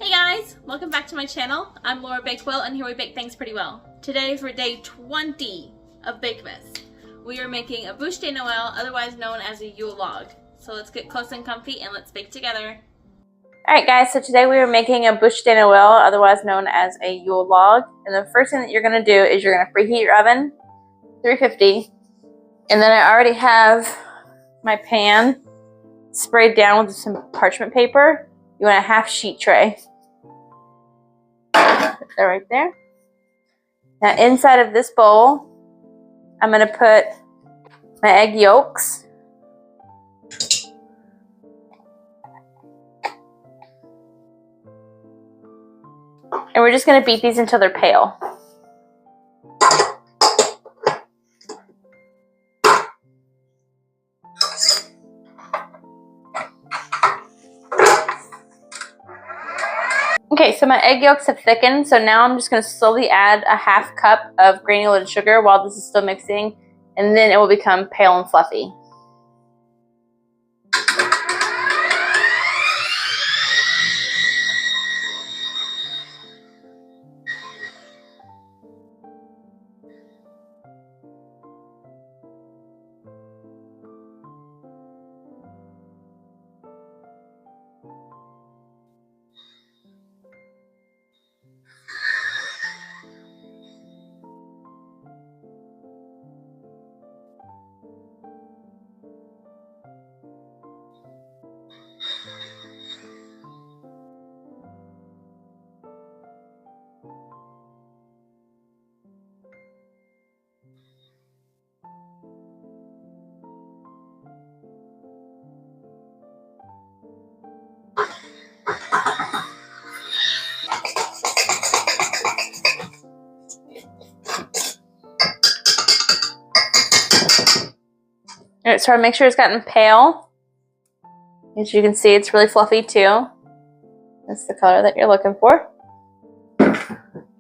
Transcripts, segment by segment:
Hey guys, welcome back to my channel. I'm Laura Bakewell and here we bake things pretty well. Today for day 20 of Bakemas. We are making a Bûche de Noel, otherwise known as a Yule log. So let's get close and comfy and let's bake together. Alright guys, so today we are making a Bûche de Noel, otherwise known as a Yule log. And the first thing that you're going to do is you're going to preheat your oven, 350. And then I already have my pan sprayed down with some parchment paper. You want a half sheet tray. Put that right there. Now inside of this bowl, I'm going to put my egg yolks. And we're just going to beat these until they're pale. Okay, so my egg yolks have thickened, so now I'm just going to slowly add a half cup of granulated sugar while this is still mixing, and then it will become pale and fluffy. Alright, so make sure it's gotten pale. As you can see, it's really fluffy too. That's the color that you're looking for.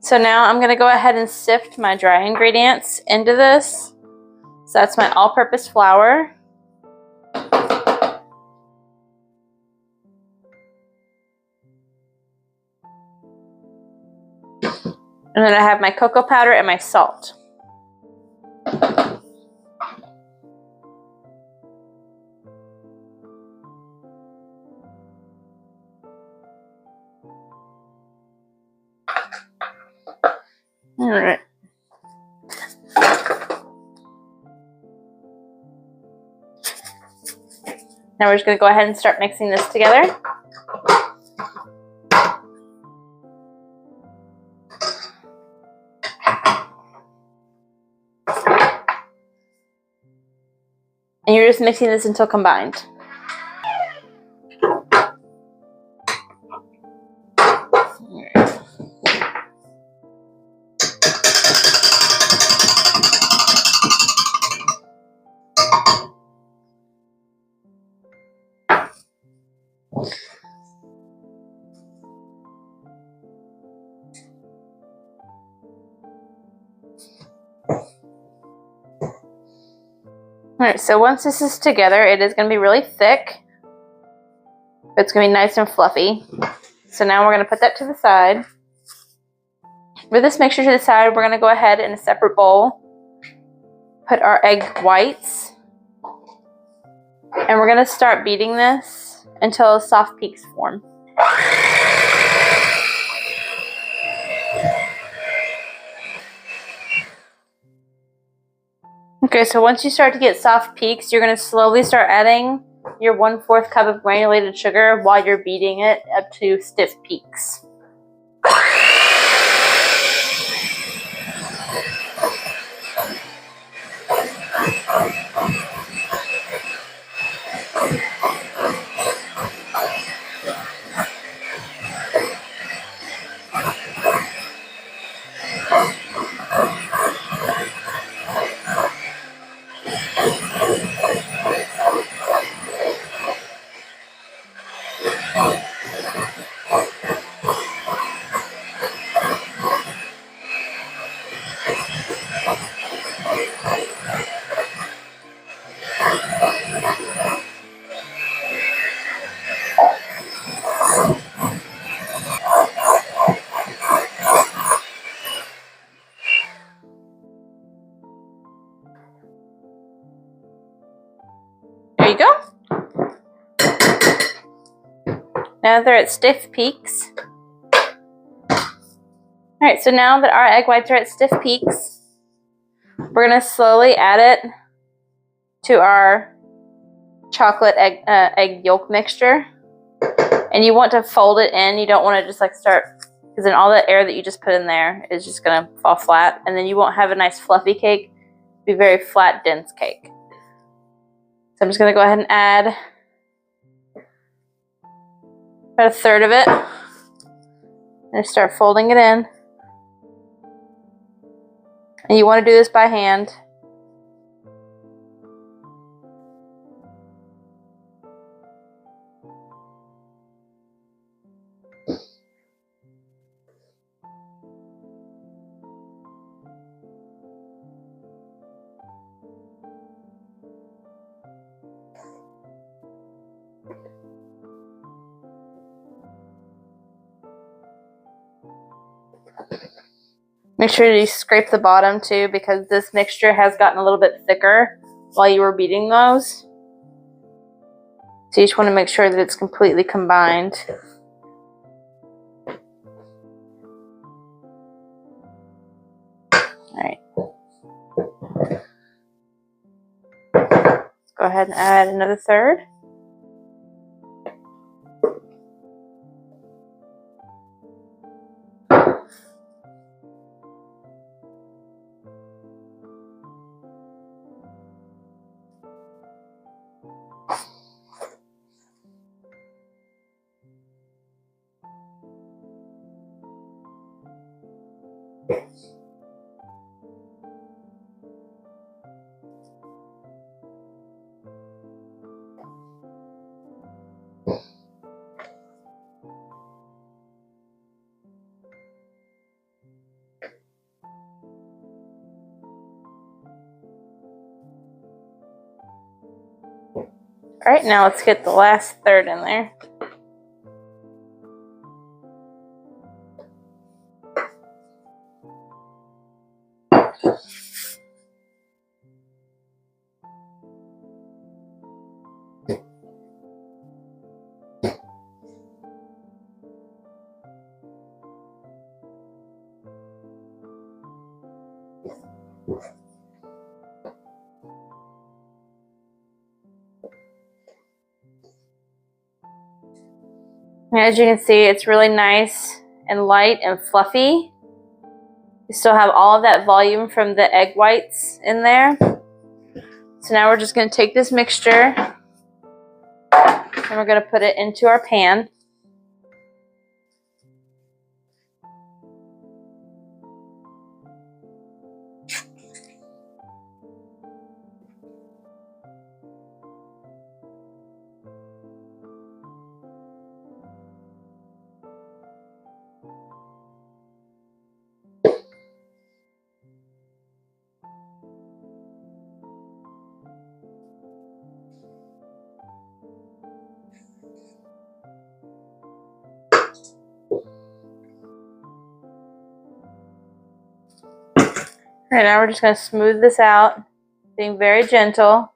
So now I'm going to go ahead and sift my dry ingredients into this. So that's my all-purpose flour. And then I have my cocoa powder and my salt. All right. Now we're just going to go ahead and start mixing this together. And you're just mixing this until combined. Alright, so once this is together, it is going to be really thick, but it's going to be nice and fluffy. So now we're going to put that to the side. With this mixture to the side, we're going to go ahead in a separate bowl, put our egg whites, and we're going to start beating this until soft peaks form. Okay, so once you start to get soft peaks, you're going to slowly start adding your 1/4 cup of granulated sugar while you're beating it up to stiff peaks. you go. Now they're at stiff peaks. Alright, so now that our egg whites are at stiff peaks, we're going to slowly add it to our chocolate egg yolk mixture. And you want to fold it in. You don't want to just like start, because then all the air that you just put in there is just going to fall flat. And then you won't have a nice fluffy cake. It'll be a very flat, dense cake. So I'm just going to go ahead and add about a third of it. And start folding it in. And you want to do this by hand. Make sure you scrape the bottom too, because this mixture has gotten a little bit thicker while you were beating those. So you just want to make sure that it's completely combined. Alright. Let's go ahead and add another third. Alright, now let's get the last third in there. As you can see, it's really nice and light and fluffy. You still have all of that volume from the egg whites in there. So now we're just going to take this mixture and we're going to put it into our pan. Right now we're just going to smooth this out, being very gentle.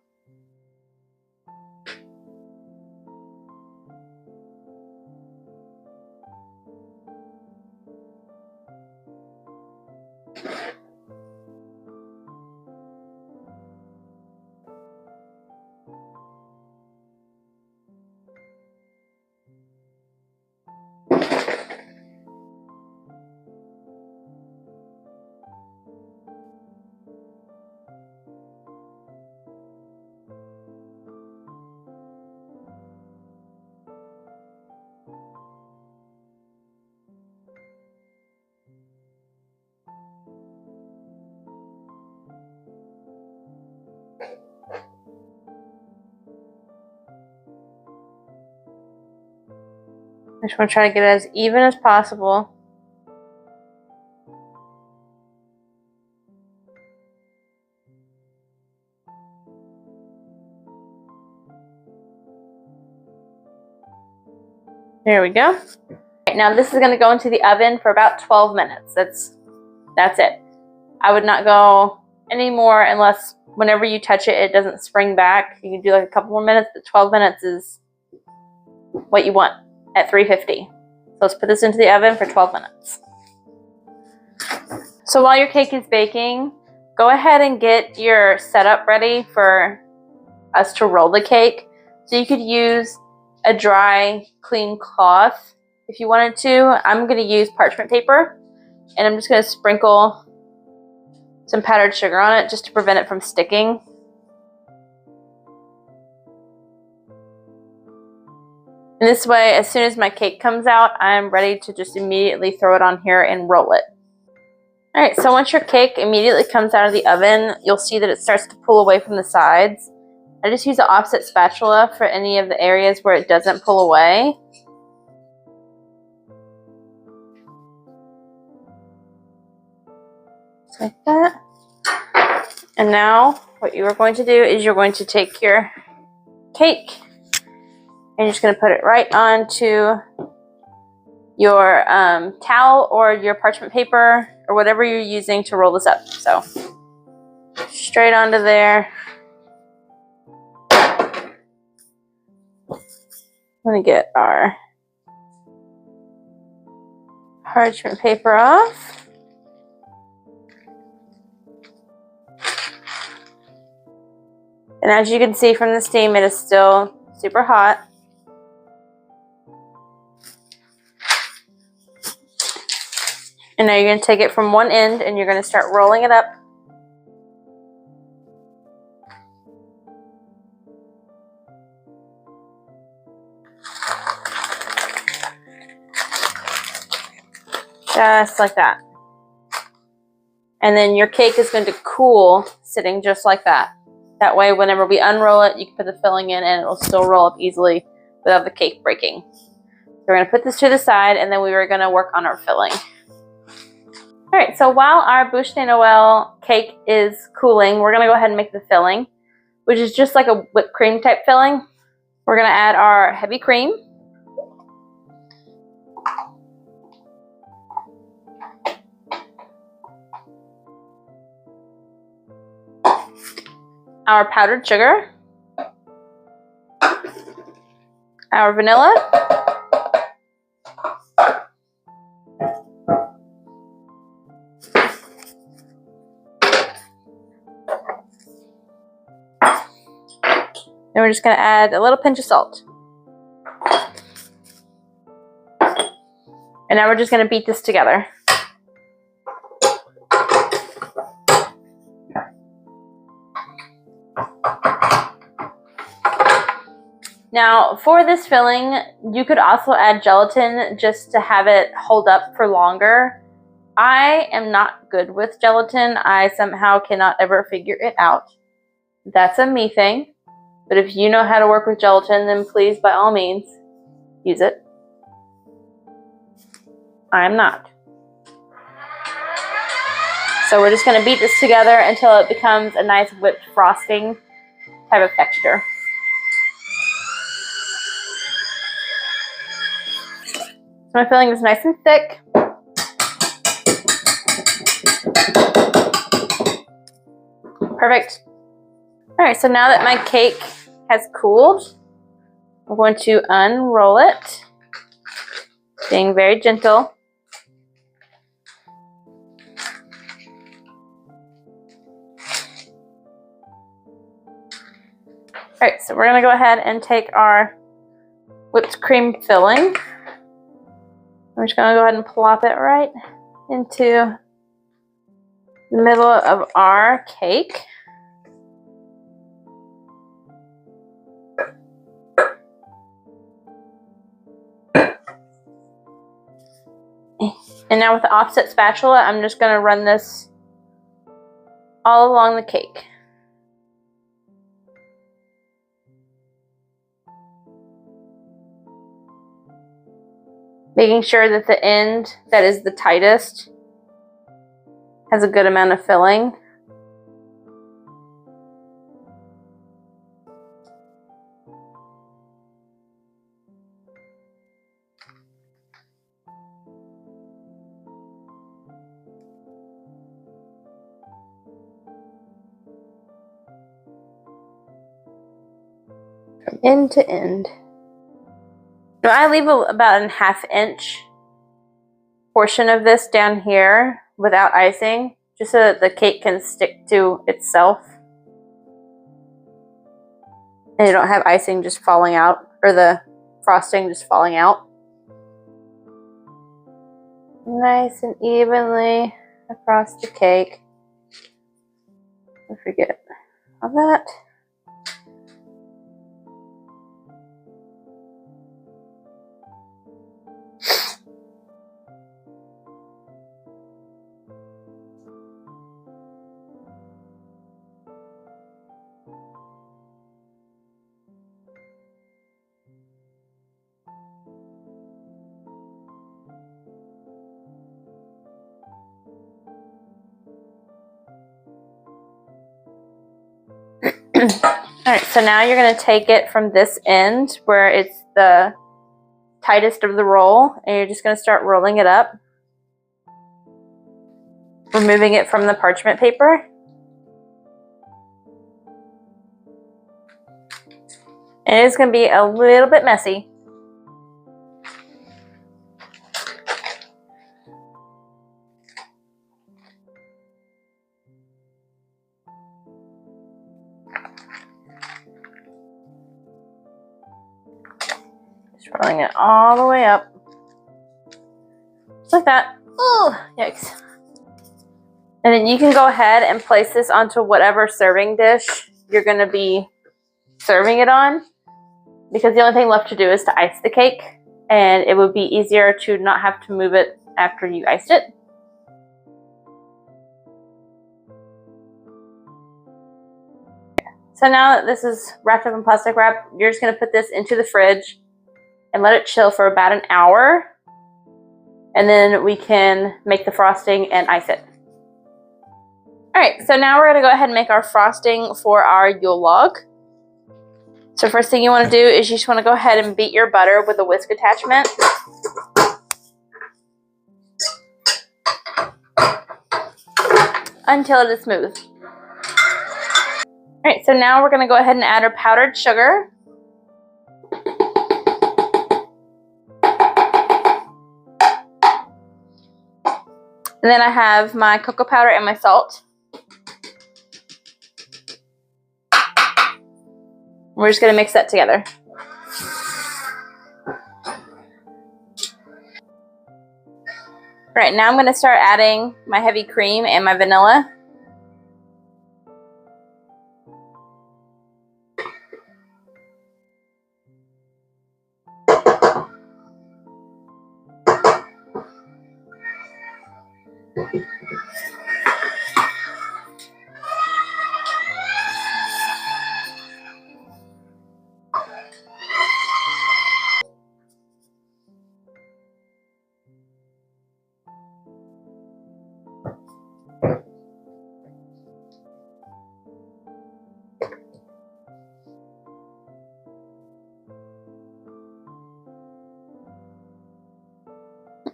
I just want to try to get it as even as possible. There we go. Right, now this is going to go into the oven for about 12 minutes. That's it. I would not go any more unless whenever you touch it, it doesn't spring back. You can do like a couple more minutes, but 12 minutes is what you want at 350. So let's put this into the oven for 12 minutes. So while your cake is baking, go ahead and get your setup ready for us to roll the cake. So you could use a dry, clean cloth if you wanted to. I'm going to use parchment paper, and I'm just going to sprinkle some powdered sugar on it just to prevent it from sticking. And this way, as soon as my cake comes out, I'm ready to just immediately throw it on here and roll it. Alright, so once your cake immediately comes out of the oven, you'll see that it starts to pull away from the sides. I just use an offset spatula for any of the areas where it doesn't pull away. Just like that. And now, what you are going to do is you're going to take your cake and you're just going to put it right onto your towel or your parchment paper or whatever you're using to roll this up. So straight onto there. I'm going to get our parchment paper off. And as you can see from the steam, it is still super hot. And now you're going to take it from one end and you're going to start rolling it up. Just like that. And then your cake is going to cool sitting just like that. That way, whenever we unroll it, you can put the filling in and it will still roll up easily without the cake breaking. So we're going to put this to the side and then we are going to work on our filling. Alright, so while our Bûche de Noël cake is cooling, we're going to go ahead and make the filling, which is just like a whipped cream type filling. We're going to add our heavy cream. Our powdered sugar. Our vanilla. And we're just going to add a little pinch of salt. And now we're just going to beat this together. Now, for this filling, you could also add gelatin just to have it hold up for longer. I am not good with gelatin. I somehow cannot ever figure it out. That's a me thing. But if you know how to work with gelatin, then please, by all means, use it. I'm not. So we're just going to beat this together until it becomes a nice whipped frosting type of texture. My filling is nice and thick. Perfect. Alright, so now that my cake has cooled, I'm going to unroll it, being very gentle. Alright, so we're going to go ahead and take our whipped cream filling. I'm just going to go ahead and plop it right into the middle of our cake. And now with the offset spatula, I'm just going to run this all along the cake. Making sure that the end that is the tightest has a good amount of filling. from end to end. Now I leave about a 1/2 inch portion of this down here without icing, just so that the cake can stick to itself. And you don't have icing just falling out, or the frosting just falling out. Nice and evenly across the cake. Don't forget all that. Alright, so now you're going to take it from this end where it's the tightest of the roll, and you're just going to start rolling it up, removing it from the parchment paper. And it's going to be a little bit messy. Just rolling it all the way up. Just like that. Oh, yikes. And then you can go ahead and place this onto whatever serving dish you're going to be serving it on, because the only thing left to do is to ice the cake, and it would be easier to not have to move it after you iced it. So now that this is wrapped up in plastic wrap, you're just going to put this into the fridge and let it chill for about an hour, and then we can make the frosting and ice it. Alright, so now we're going to go ahead and make our frosting for our Yule log. So first thing you want to do is you just want to go ahead and beat your butter with a whisk attachment. Until it is smooth. Alright, so now we're going to go ahead and add our powdered sugar. And then I have my cocoa powder and my salt. We're just going to mix that together. Alright, now I'm going to start adding my heavy cream and my vanilla.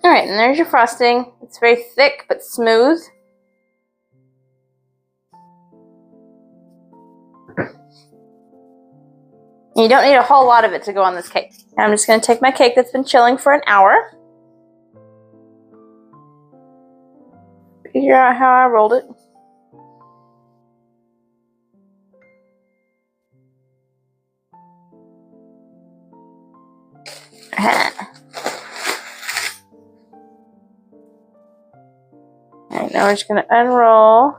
Alright, and there's your frosting. It's very thick but smooth. And you don't need a whole lot of it to go on this cake. Now I'm just going to take my cake that's been chilling for an hour. Figure out how I rolled it. Alright, now we're just going to unroll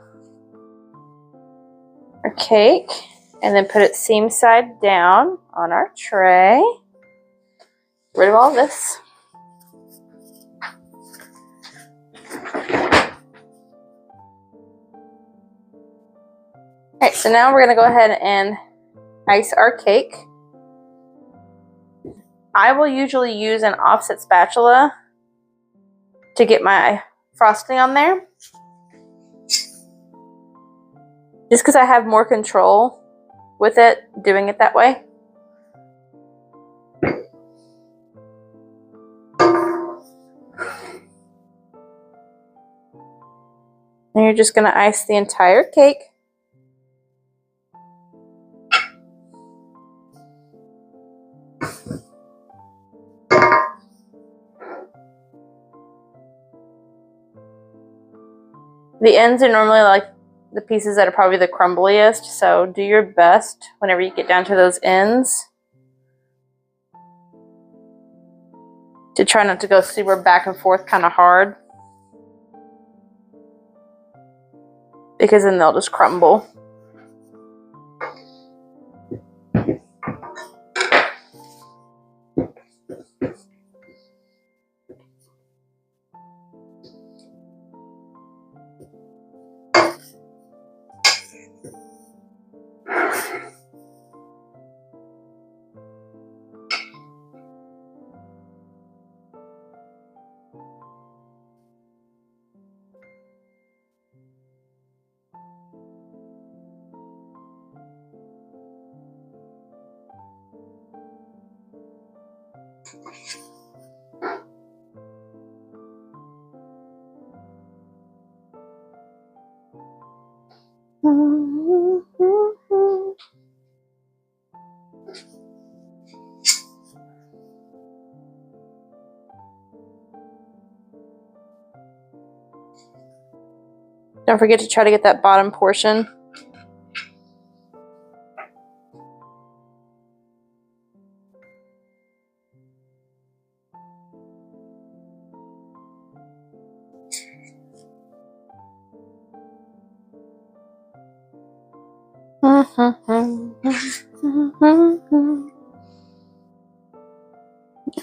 our cake and then put it seam side down on our tray. Get rid of all this. Alright, so now we're going to go ahead and ice our cake. I will usually use an offset spatula to get my frosting on there, just because I have more control with it doing it that way. And you're just going to ice the entire cake. The ends are normally like the pieces that are probably the crumbliest, so do your best whenever you get down to those ends to try not to go super back and forth kind of hard, because then they'll just crumble. Don't forget to try to get that bottom portion.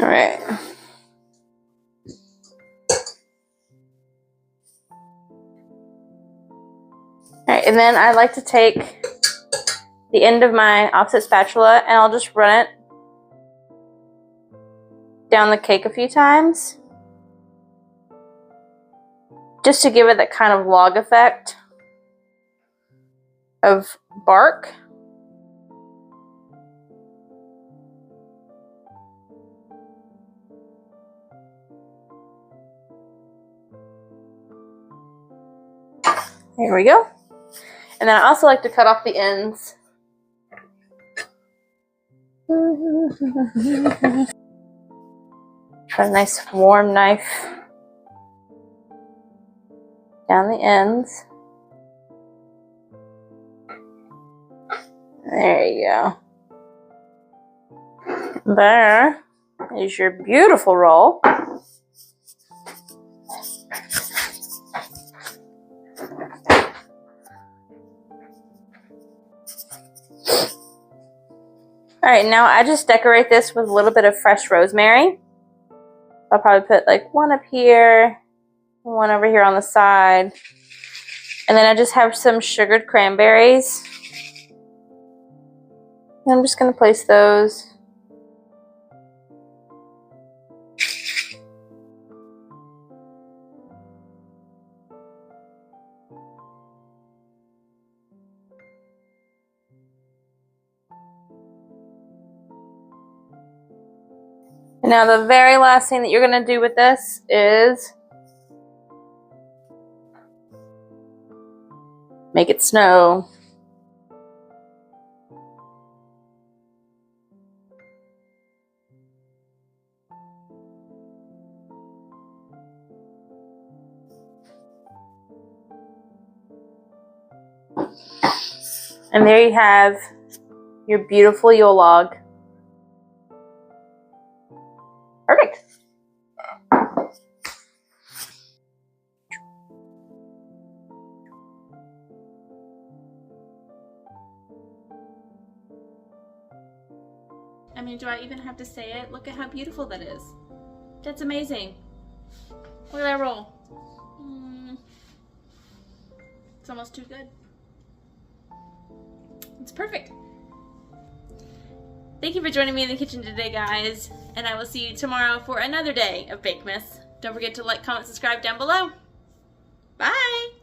All right. Alright, and then I like to take the end of my offset spatula and I'll just run it down the cake a few times, just to give it that kind of log effect of bark. There we go. And then I also like to cut off the ends. Try a nice warm knife down the ends. There you go. There is your beautiful roll. Alright, now I just decorate this with a little bit of fresh rosemary. I'll probably put like one up here, one over here on the side. And then I just have some sugared cranberries. And I'm just going to place those. And now the very last thing that you're going to do with this is make it snow. And there you have your beautiful Yule log. Perfect. I mean, do I even have to say it? Look at how beautiful that is. That's amazing. Look at that roll. It's almost too good. It's perfect. Thank you for joining me in the kitchen today, guys, and I will see you tomorrow for another day of Bakemas. Don't forget to like, comment, subscribe down below. Bye!